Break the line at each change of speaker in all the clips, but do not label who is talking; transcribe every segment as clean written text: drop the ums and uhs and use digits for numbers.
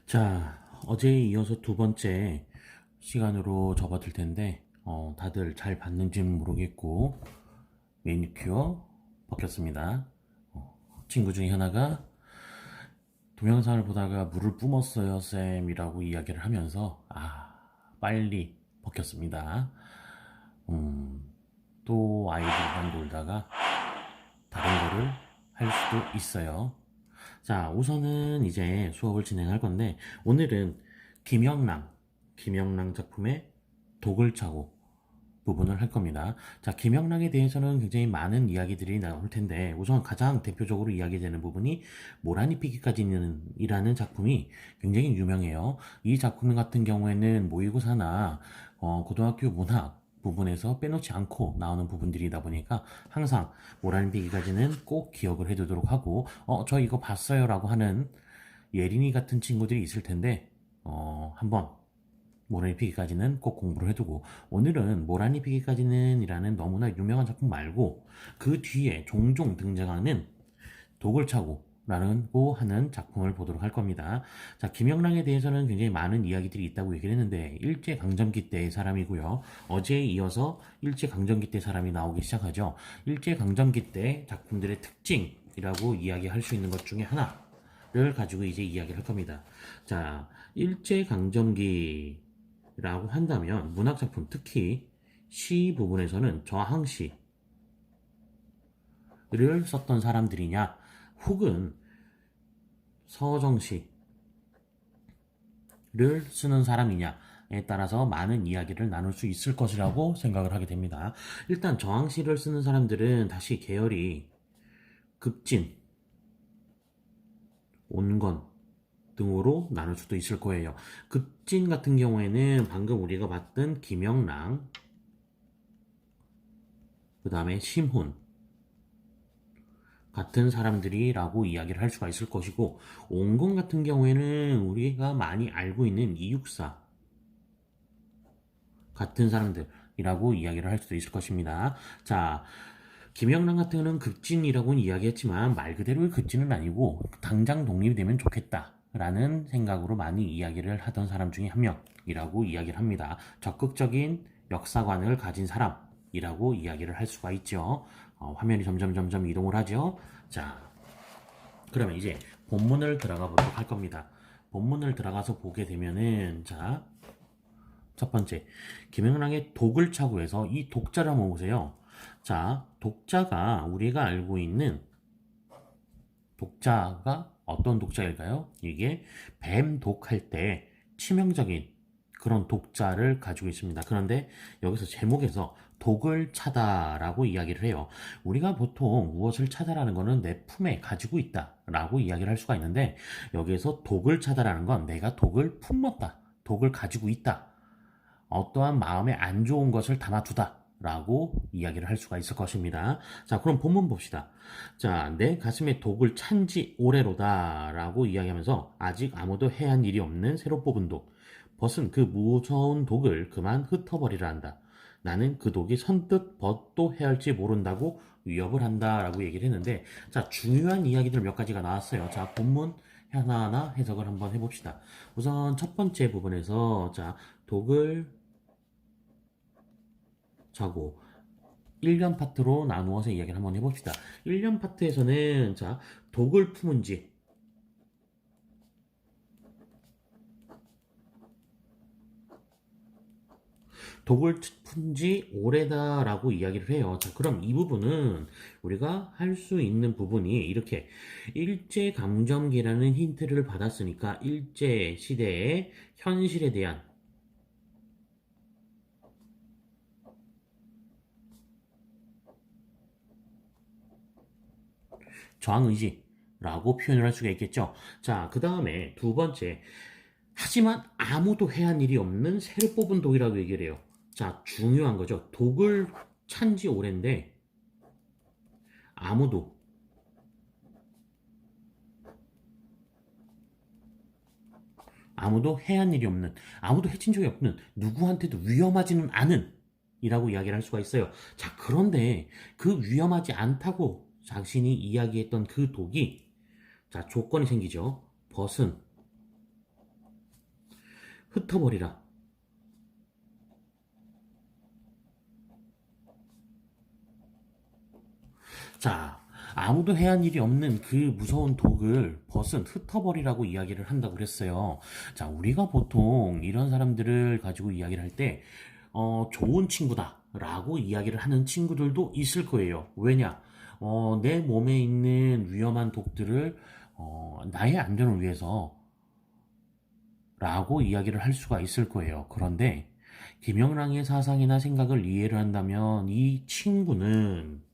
자, 어제에 이어서 두 번째 시간으로 접어들 텐데, 다들 잘 봤는지는 모르겠고, 매니큐어 벗겼습니다. 친구 중에 하나가 동영상을 보다가 물을 뿜었어요, 쌤이라고 이야기를 하면서, 빨리 벗겼습니다. 또 아이들이랑 놀다가 다른 거를 할 수도 있어요. 자, 우선은 이제 수업을 진행할 건데, 오늘은 김영랑, 김영랑 작품의 독을 차고 부분을 할 겁니다. 자, 김영랑에 대해서는 굉장히 많은 이야기들이 나올 텐데, 우선 가장 대표적으로 이야기되는 부분이 모란이 피기까지는 이라는 작품이 굉장히 유명해요. 이 작품 같은 경우에는 모의고사나 고등학교 문학 부분에서 빼놓지 않고 나오는 부분들이다 보니까 항상 모란이 피기까지는 꼭 기억을 해두도록 하고, 저 이거 봤어요 라고 하는 예린이 같은 친구들이 있을 텐데, 한번 모란이 피기까지는 꼭 공부를 해두고, 오늘은 모란이 피기까지는 이라는 너무나 유명한 작품 말고 그 뒤에 종종 등장하는 독을 차고 라고 하는 작품을 보도록 할 겁니다. 자, 김영랑에 대해서는 굉장히 많은 이야기들이 있다고 얘기를 했는데, 일제강점기 때의 사람이고요. 어제에 이어서 일제강점기 때 사람이 나오기 시작하죠. 일제강점기 때 작품들의 특징이라고 이야기할 수 있는 것 중에 하나를 가지고 이제 이야기를 할 겁니다. 자, 일제강점기라고 한다면 문학작품, 특히 시 부분에서는 저항시를 썼던 사람들이냐, 혹은 서정시를 쓰는 사람이냐에 따라서 많은 이야기를 나눌 수 있을 것이라고 생각을 하게 됩니다. 일단 저항시를 쓰는 사람들은 다시 계열이 급진, 온건 등으로 나눌 수도 있을 거예요. 급진 같은 경우에는 방금 우리가 봤던 김영랑, 그 다음에 심훈 같은 사람들이라고 이야기를 할 수가 있을 것이고, 온건 같은 경우에는 우리가 많이 알고 있는 이육사 같은 사람들이라고 이야기를 할 수도 있을 것입니다. 자, 김영란 같은 경우는 급진이라고는 이야기했지만 말 그대로의 급진은 아니고 당장 독립이 되면 좋겠다 라는 생각으로 많이 이야기를 하던 사람 중에 한 명이라고 이야기를 합니다. 적극적인 역사관을 가진 사람이라고 이야기를 할 수가 있죠. 화면이 점점 이동을 하죠. 자, 그러면 이제 본문을 들어가 보도록 할 겁니다. 본문을 들어가서 보게 되면은, 자, 첫 번째, 김영랑의 독을 차고 해서 이 독자를 한번 보세요. 자, 독자가 우리가 알고 있는 독자가 어떤 독자일까요? 이게 뱀 독할 때 치명적인 그런 독자를 가지고 있습니다. 그런데 여기서 제목에서 독을 차다라고 이야기를 해요. 우리가 보통 무엇을 차다라는 것은 내 품에 가지고 있다라고 이야기를 할 수가 있는데, 여기에서 독을 차다라는 건 내가 독을 품었다, 독을 가지고 있다, 어떠한 마음에 안 좋은 것을 담아두다 라고 이야기를 할 수가 있을 것입니다. 자, 그럼 본문 봅시다. 자, 내 가슴에 독을 찬지 오래로다 라고 이야기하면서 아직 아무도 해한 일이 없는 새로 뽑은 독, 벗은 그 무서운 독을 그만 흩어버리라 한다. 나는 그 독이 선뜻 벗도 해할지 모른다고 위협을 한다 라고 얘기를 했는데, 자, 중요한 이야기들 몇 가지가 나왔어요. 자, 본문 하나하나 해석을 한번 해봅시다. 우선 첫 번째 부분에서, 자, 독을 자고 1년 파트로 나누어서 이야기를 한번 해봅시다. 1년 파트에서는, 자, 독을 품은 지 독을 푼 지 오래다라고 이야기를 해요. 자, 그럼 이 부분은 우리가 할 수 있는 부분이 이렇게, 일제강점기라는 힌트를 받았으니까 일제 시대의 현실에 대한 저항의지라고 표현을 할 수가 있겠죠. 자, 그 다음에 두 번째, 하지만 아무도 해한 일이 없는 새로 뽑은 독이라고 얘기를 해요. 자, 중요한 거죠. 독을 찬 지 오랜데 아무도 아무도 해한 일이 없는, 아무도 해친 적이 없는, 누구한테도 위험하지는 않은 이라고 이야기를 할 수가 있어요. 자, 그런데 그 위험하지 않다고 자신이 이야기했던 그 독이, 자, 조건이 생기죠. 벗은 흩어버리라. 자, 아무도 해한 일이 없는 그 무서운 독을 벗은 흩어버리라고 이야기를 한다고 그랬어요. 자, 우리가 보통 이런 사람들을 가지고 이야기를 할 때, 좋은 친구다 라고 이야기를 하는 친구들도 있을 거예요. 왜냐? 내 몸에 있는 위험한 독들을, 나의 안전을 위해서 라고 이야기를 할 수가 있을 거예요. 그런데, 김영랑의 사상이나 생각을 이해를 한다면 이 친구는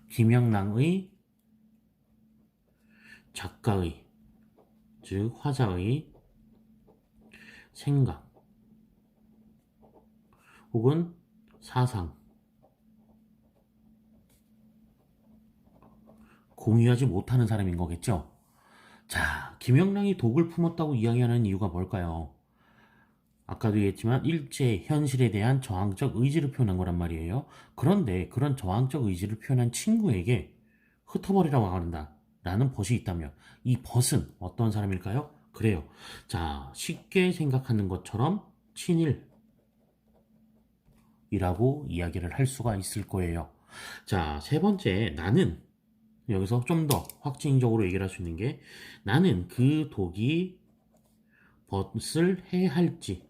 김영랑의 작가의, 즉 화자의 생각 혹은 사상 공유하지 못하는 사람인 거겠죠. 자, 김영랑이 독을 품었다고 이야기하는 이유가 뭘까요? 아까도 얘기했지만 일제 현실에 대한 저항적 의지를 표현한 거란 말이에요. 그런데 그런 저항적 의지를 표현한 친구에게 흩어버리라고 한다 라는 벗이 있다면 이 벗은 어떤 사람일까요? 그래요. 자, 쉽게 생각하는 것처럼 친일이라고 이야기를 할 수가 있을 거예요. 자, 세 번째, 나는 여기서 좀 더 확증적으로 얘기를 할 수 있는 게 나는 그 독이 벗을 해할지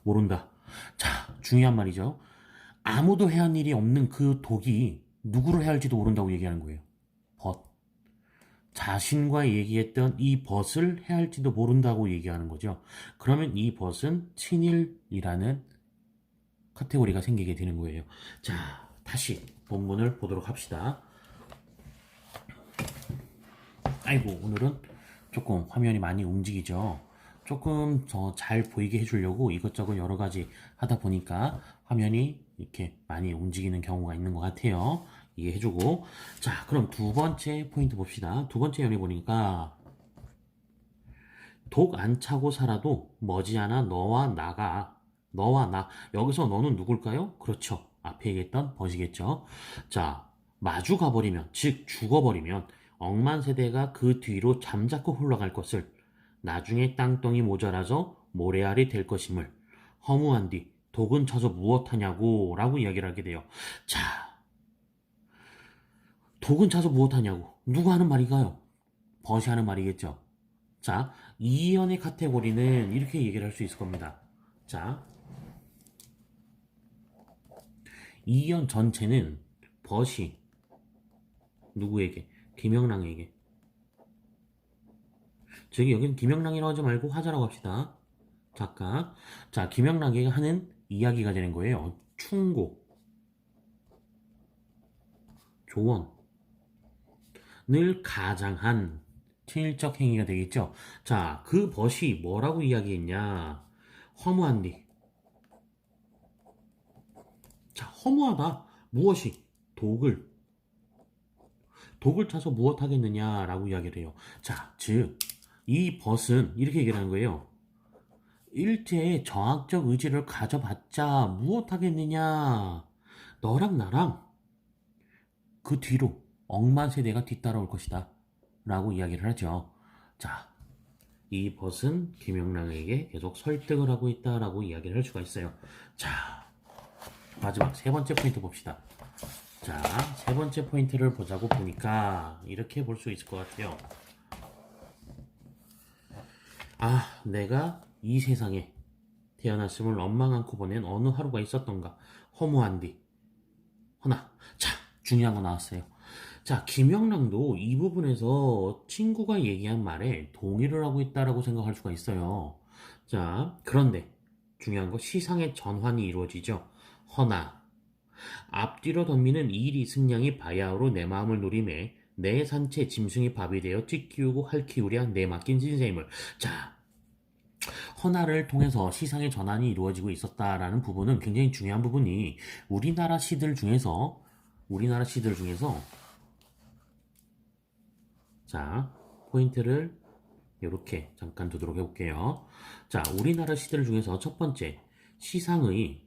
모른다. 자, 중요한 말이죠. 아무도 해한 일이 없는 그 독이 누구를 해할지도 모른다고 얘기하는 거예요. 벗. 자신과 얘기했던 이 벗을 해할지도 모른다고 얘기하는 거죠. 그러면 이 벗은 친일이라는 카테고리가 생기게 되는 거예요. 자, 다시 본문을 보도록 합시다. 아이고, 오늘은 조금 화면이 많이 움직이죠. 조금 더 잘 보이게 해주려고 이것저것 여러 가지 하다 보니까 화면이 이렇게 많이 움직이는 경우가 있는 것 같아요. 이해해주고. 자, 그럼 두 번째 포인트 봅시다. 두 번째 연애 보니까 독 안 차고 살아도 머지않아 너와 나가. 너와 나. 여기서 너는 누굴까요? 그렇죠. 앞에 얘기했던 벗이겠죠. 자, 마주 가버리면, 즉 죽어버리면 억만 세대가 그 뒤로 잠자코 흘러갈 것을 나중에 땅덩이 모자라서 모래알이 될 것임을 허무한 뒤 독은 쳐서 무엇하냐고 라고 이야기를 하게 돼요. 자, 독은 차서 무엇하냐고. 누가 하는 말인가요? 벗이 하는 말이겠죠. 자, 이연의 카테고리는 이렇게 얘기를 할 수 있을 겁니다. 자, 이연 전체는 벗이 누구에게? 김영랑에게. 즉, 여기는 김영랑이라고 하지 말고 화자라고 합시다. 작가. 자, 김영랑에게 하는 이야기가 되는 거예요. 충고, 조언을 가장한 친일적 행위가 되겠죠. 자, 그 벗이 뭐라고 이야기했냐? 허무한 뒤. 자, 허무하다. 무엇이? 독을 타서 무엇 하겠느냐라고 이야기를 해요. 자, 즉, 이 벗은 이렇게 얘기를 하는 거예요. 일제의 저항적 의지를 가져봤자 무엇 하겠느냐? 너랑 나랑 그 뒤로 억만 세대가 뒤따라올 것이다. 라고 이야기를 하죠. 자, 이 벗은 김영랑에게 계속 설득을 하고 있다라고 이야기를 할 수가 있어요. 자, 마지막 세 번째 포인트 봅시다. 자, 세 번째 포인트를 보자고 보니까 이렇게 볼 수 있을 것 같아요. 아, 내가 이 세상에 태어났음을 원망 않고 보낸 어느 하루가 있었던가. 허무한 뒤. 허나, 자, 중요한 거 나왔어요. 자, 김영랑도 이 부분에서 친구가 얘기한 말에 동의를 하고 있다라고 생각할 수가 있어요. 자, 그런데 중요한 거 시상의 전환이 이루어지죠. 허나, 앞뒤로 덤비는 이리 승냥이 바야흐로 내 마음을 노림에 내 산채 짐승이 밥이 되어 찢기우고 핥기우랴 내 맡긴 신세임을. 자, 헌화를 통해서 시상의 전환이 이루어지고 있었다라는 부분은 굉장히 중요한 부분이 우리나라 시들 중에서 자, 포인트를 이렇게 잠깐 두도록 해볼게요. 자, 우리나라 시들 중에서 첫 번째 시상의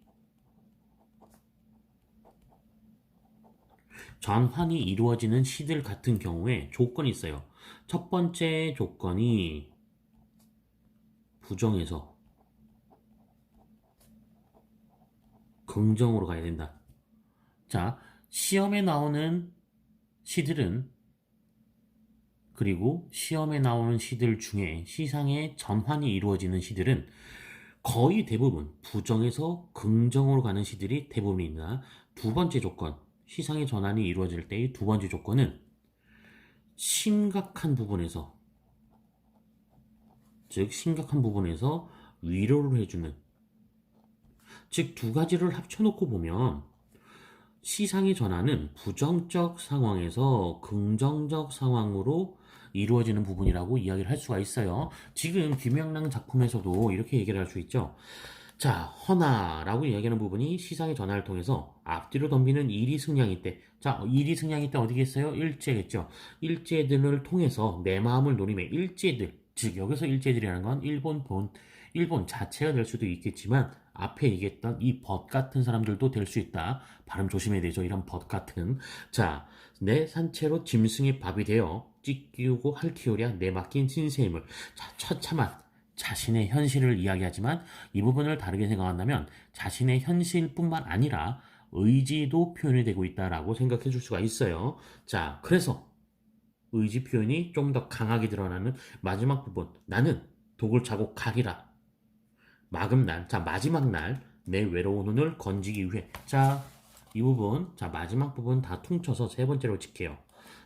전환이 이루어지는 시들 같은 경우에 조건이 있어요. 첫 번째 조건이 부정에서 긍정으로 가야 된다. 자, 시험에 나오는 시들은 그리고 시험에 나오는 시들 중에 시상의 전환이 이루어지는 시들은 거의 대부분 부정에서 긍정으로 가는 시들이 대부분입니다. 두 번째 조건, 시상의 전환이 이루어질 때의 두 번째 조건은 심각한 부분에서, 즉 심각한 부분에서 위로를 해주는, 즉 두 가지를 합쳐놓고 보면 시상의 전환은 부정적 상황에서 긍정적 상황으로 이루어지는 부분이라고 이야기를 할 수가 있어요. 지금 김영랑 작품에서도 이렇게 얘기를 할 수 있죠. 자, 허나라고 이야기하는 부분이 시상의 전환을 통해서 앞뒤로 덤비는 일이 승량이 때, 자, 일이 승량이 때 어디겠어요? 일제겠죠. 일제들을 통해서 내 마음을 노림에 일제들, 즉 여기서 일제들이라는 건 일본 자체가 될 수도 있겠지만 앞에 얘기했던 이 벗 같은 사람들도 될 수 있다. 발음 조심해야 되죠. 이런 벗 같은. 자, 내 산채로 짐승의 밥이 되어 찢기우고 핥히오랴 내 맡긴 신세임을. 자, 처참한 자신의 현실을 이야기하지만 이 부분을 다르게 생각한다면 자신의 현실뿐만 아니라 의지도 표현이 되고 있다라고 생각해 줄 수가 있어요. 자, 그래서 의지 표현이 좀 더 강하게 드러나는 마지막 부분. 나는 독을 차고 가리라. 마금날. 자, 마지막 날. 내 외로운 눈을 건지기 위해. 자, 이 부분. 자, 마지막 부분 다 퉁쳐서 세 번째로 칠게요.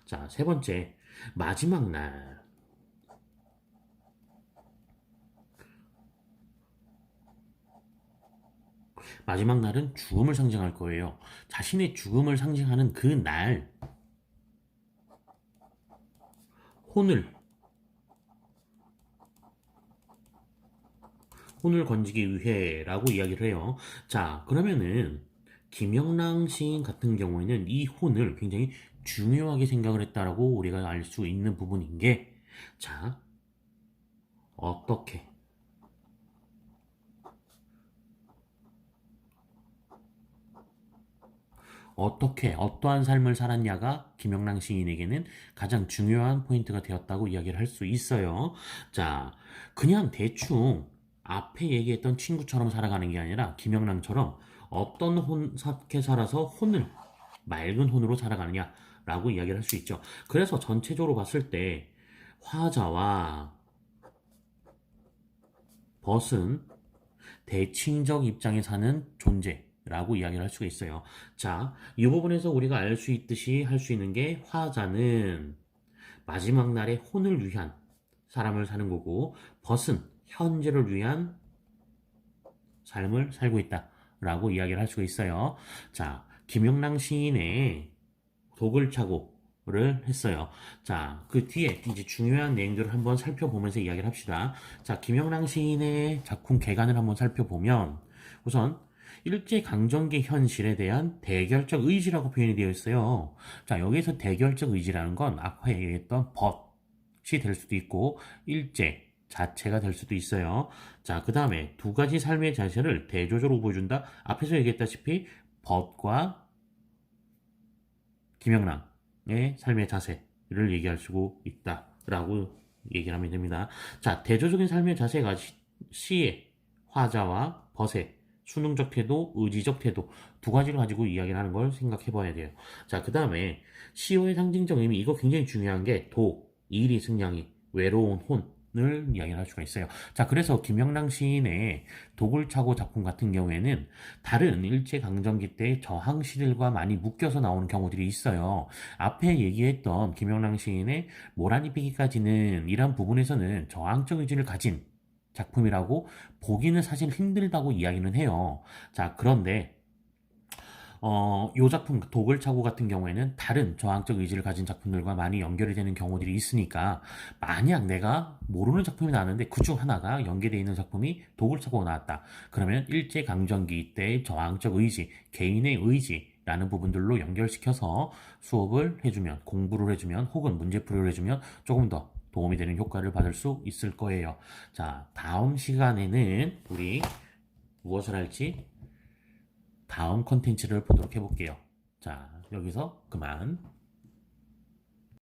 자, 세 번째. 마지막 날. 마지막 날은 죽음을 상징할 거예요. 자신의 죽음을 상징하는 그 날, 혼을 건지기 위해라고 이야기를 해요. 자, 그러면은 김영랑 시인 같은 경우에는 이 혼을 굉장히 중요하게 생각을 했다라고 우리가 알 수 있는 부분인 게, 자, 어떻게 어떠한 삶을 살았냐가 김영랑 시인에게는 가장 중요한 포인트가 되었다고 이야기를 할 수 있어요. 자, 그냥 대충 앞에 얘기했던 친구처럼 살아가는 게 아니라 김영랑처럼 어떤 어떻게 살아서 맑은 혼으로 살아가느냐라고 이야기를 할 수 있죠. 그래서 전체적으로 봤을 때 화자와 벗은 대칭적 입장에 사는 존재라고 이야기를 할 수가 있어요. 자, 이 부분에서 우리가 알 수 있듯이 할 수 있는 게 화자는 마지막 날에 혼을 위한 사람을 사는 거고 벗은 현재를 위한 삶을 살고 있다라고 이야기를 할 수가 있어요. 자, 김영랑 시인의 독을 차고를 했어요. 자, 그 뒤에 이제 중요한 내용들을 한번 살펴보면서 이야기를 합시다. 자, 김영랑 시인의 작품 개관을 한번 살펴보면 우선 일제강점기 현실에 대한 대결적 의지라고 표현이 되어 있어요. 자, 여기서 대결적 의지라는 건 아까 얘기했던 벗이 될 수도 있고 일제 자체가 될 수도 있어요. 자, 그 다음에 두 가지 삶의 자세를 대조적으로 보여준다. 앞에서 얘기했다시피 벗과 김영란의 삶의 자세를 얘기할 수 있다라고 얘기를 하면 됩니다. 자, 대조적인 삶의 자세가 시의 화자와 벗의 수능적 태도, 의지적 태도 두 가지를 가지고 이야기를 하는 걸 생각해 봐야 돼요. 자, 그 다음에 시호의 상징적 의미 이거 굉장히 중요한 게 도, 일이 승량이, 외로운 혼을 이야기를 할 수가 있어요. 자, 그래서 김영랑 시인의 독을 차고 작품 같은 경우에는 다른 일제강점기 때 저항시들과 많이 묶여서 나오는 경우들이 있어요. 앞에 얘기했던 김영랑 시인의 모란이 피기까지는 이런 부분에서는 저항적 의지를 가진 작품이라고 보기는 사실 힘들다고 이야기는 해요. 자, 그런데 요 작품 독을 차고 같은 경우에는 다른 저항적 의지를 가진 작품들과 많이 연결이 되는 경우들이 있으니까 만약 내가 모르는 작품이 나왔는데 그중 하나가 연계되어 있는 작품이 독을 차고 나왔다. 그러면 일제강점기 때의 저항적 의지, 개인의 의지라는 부분들로 연결시켜서 수업을 해주면, 공부를 해주면, 혹은 문제풀이를 해주면 조금 더 도움이 되는 효과를 받을 수 있을 거예요. 자, 다음 시간에는 우리 무엇을 할지 다음 컨텐츠를 보도록 해볼게요. 자, 여기서 그만.